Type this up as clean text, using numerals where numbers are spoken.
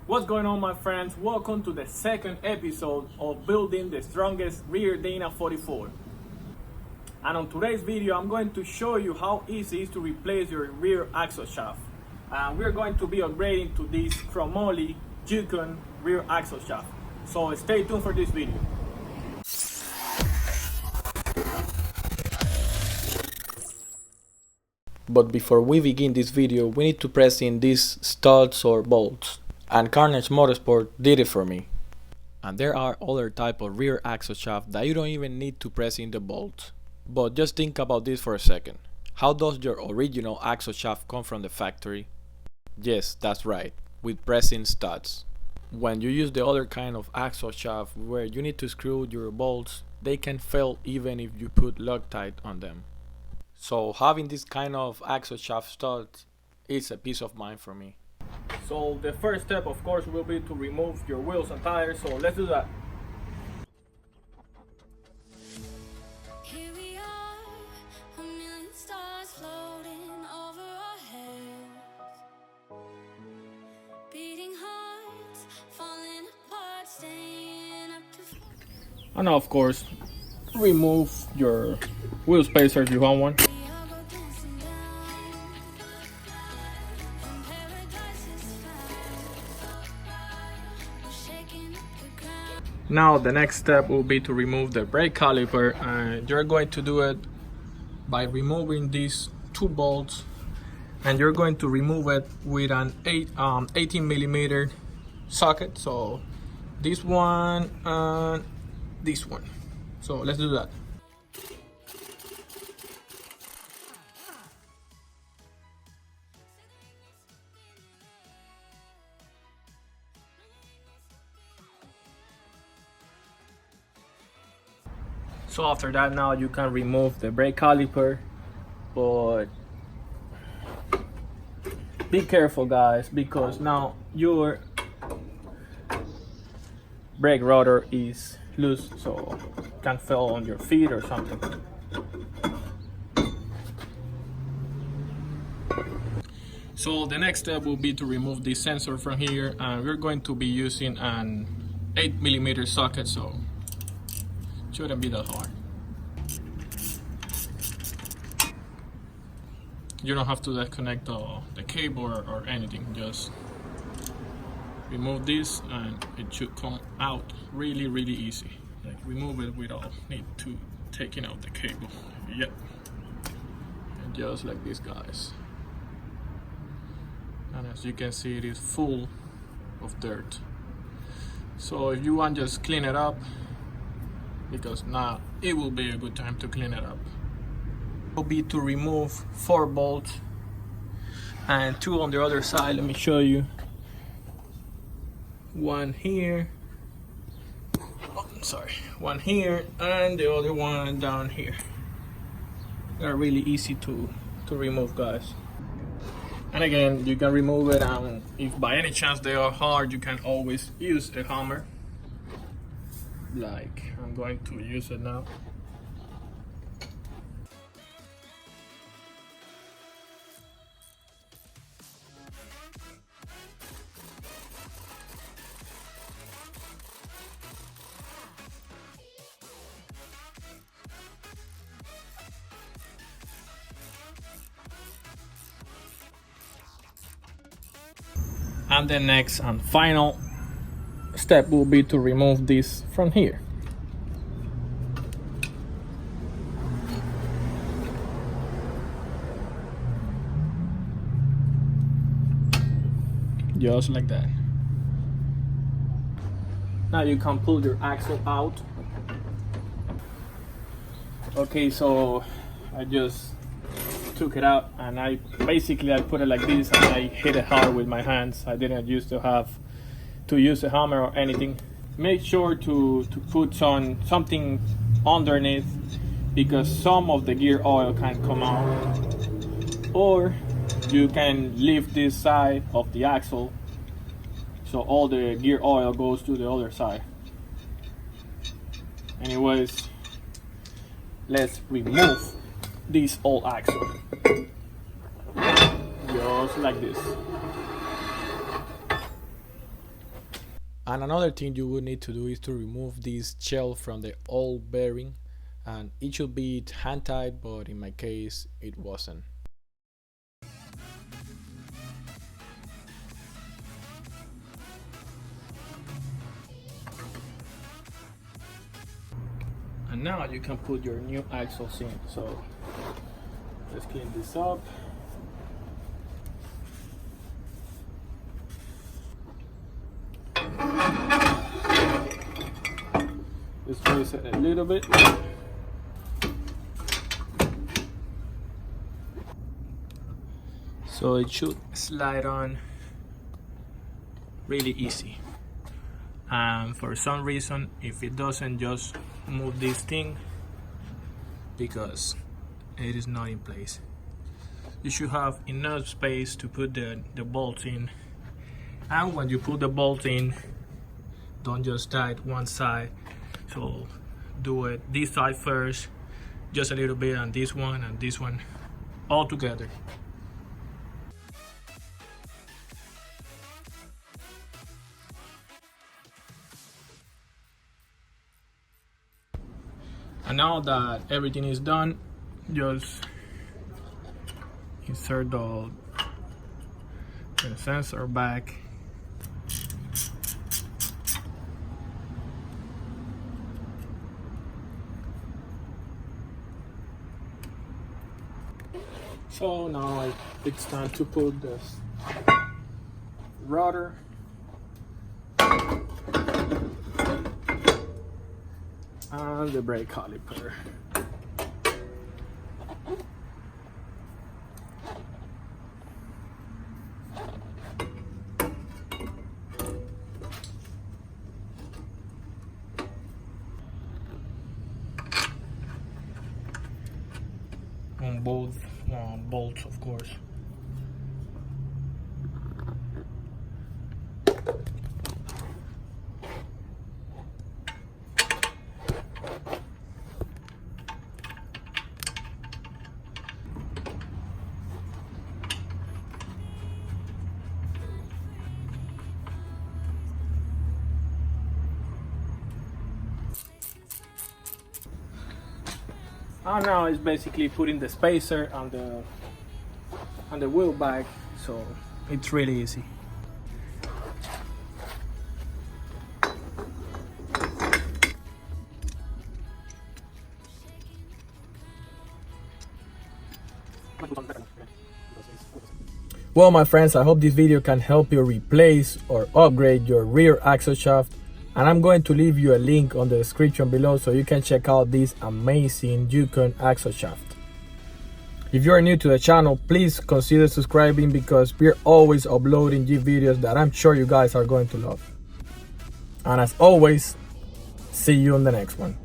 What's going on, my friends? Welcome to the second episode of building the strongest rear Dana 44. And on today's video, I'm going to show you how easy it is to replace your rear axle shaft. And we're going to be upgrading to this chromoly Yukon rear axle shaft. So stay tuned for this video. But before we begin this video, we need to press in these studs or bolts. And Karnage Motorsports did it for me. And there are other type of rear axle shaft that you don't even need to press in the bolts. But just think about this for a second. How does your original axle shaft come from the factory? Yes, that's right, with pressing studs. When you use the other kind of axle shaft where you need to screw your bolts, they can fail even if you put Loctite on them. So having this kind of axle shaft studs is a peace of mind for me. So the first step, of course, will be to remove your wheels and tires, so let's do that. Here we are, a million stars floating over our heads, beating hearts, falling apart, staying up to... And of course, remove your wheel spacer if you want one. Now the next step will be to remove the brake caliper, and you're going to do it by removing these two bolts, and you're going to remove it with an 18mm socket. So this one and this one. So let's do that. So after that, now you can remove the brake caliper, but be careful, guys, because now your brake rotor is loose, so it can fall on your feet or something. So the next step will be to remove this sensor from here, and we're going to be using an 8mm socket, so shouldn't be that hard. You don't have to disconnect the cable or anything, just remove this and it should come out really easy. Like, remove it without need to taking out the cable. Yep. And just like this, guys. And as you can see, it is full of dirt. So if you want, just clean it up, because now it will be a good time to clean it up. It will be to remove 4 bolts and 2 on the other side. Let me show you. One here, one here, and the other one down here. They're really easy to remove, guys. And again, you can remove it, and if by any chance they are hard, you can always use a hammer. Like I'm going to use it now. And the next and final step will be to remove this from here. Just like that. Now you can pull your axle out. Okay, so I just took it out, and I put it like this, and I hit it hard with my hands. I didn't used to have to use a hammer or anything. Make sure to put something underneath, because some of the gear oil can come out, or you can lift this side of the axle so all the gear oil goes to the other side. Anyways, let's remove this old axle. Just like this. And another thing you would need to do is to remove this shell from the old bearing, and it should be hand tight, but in my case it wasn't. And now you can put your new axles in. So let's clean this up. Let's raise it a little bit. So it should slide on really easy. And for some reason, if it doesn't, just move this thing because it is not in place. You should have enough space to put the bolts in, and when you put the bolt in, don't just tie it one side. So do it this side first, just a little bit, and this one all together. And now that everything is done, just insert the sensor back. So now it's time to put this rudder and the brake caliper. On both bolts, of course. And now it's basically putting the spacer on the wheel back, so it's really easy. Well, my friends, I hope this video can help you replace or upgrade your rear axle shaft, and I'm going to leave you a link on the description below so you can check out this amazing Yukon axle shaft. If you are new to the channel, please consider subscribing because we're always uploading G videos that I'm sure you guys are going to love. And as always, see you on the next one.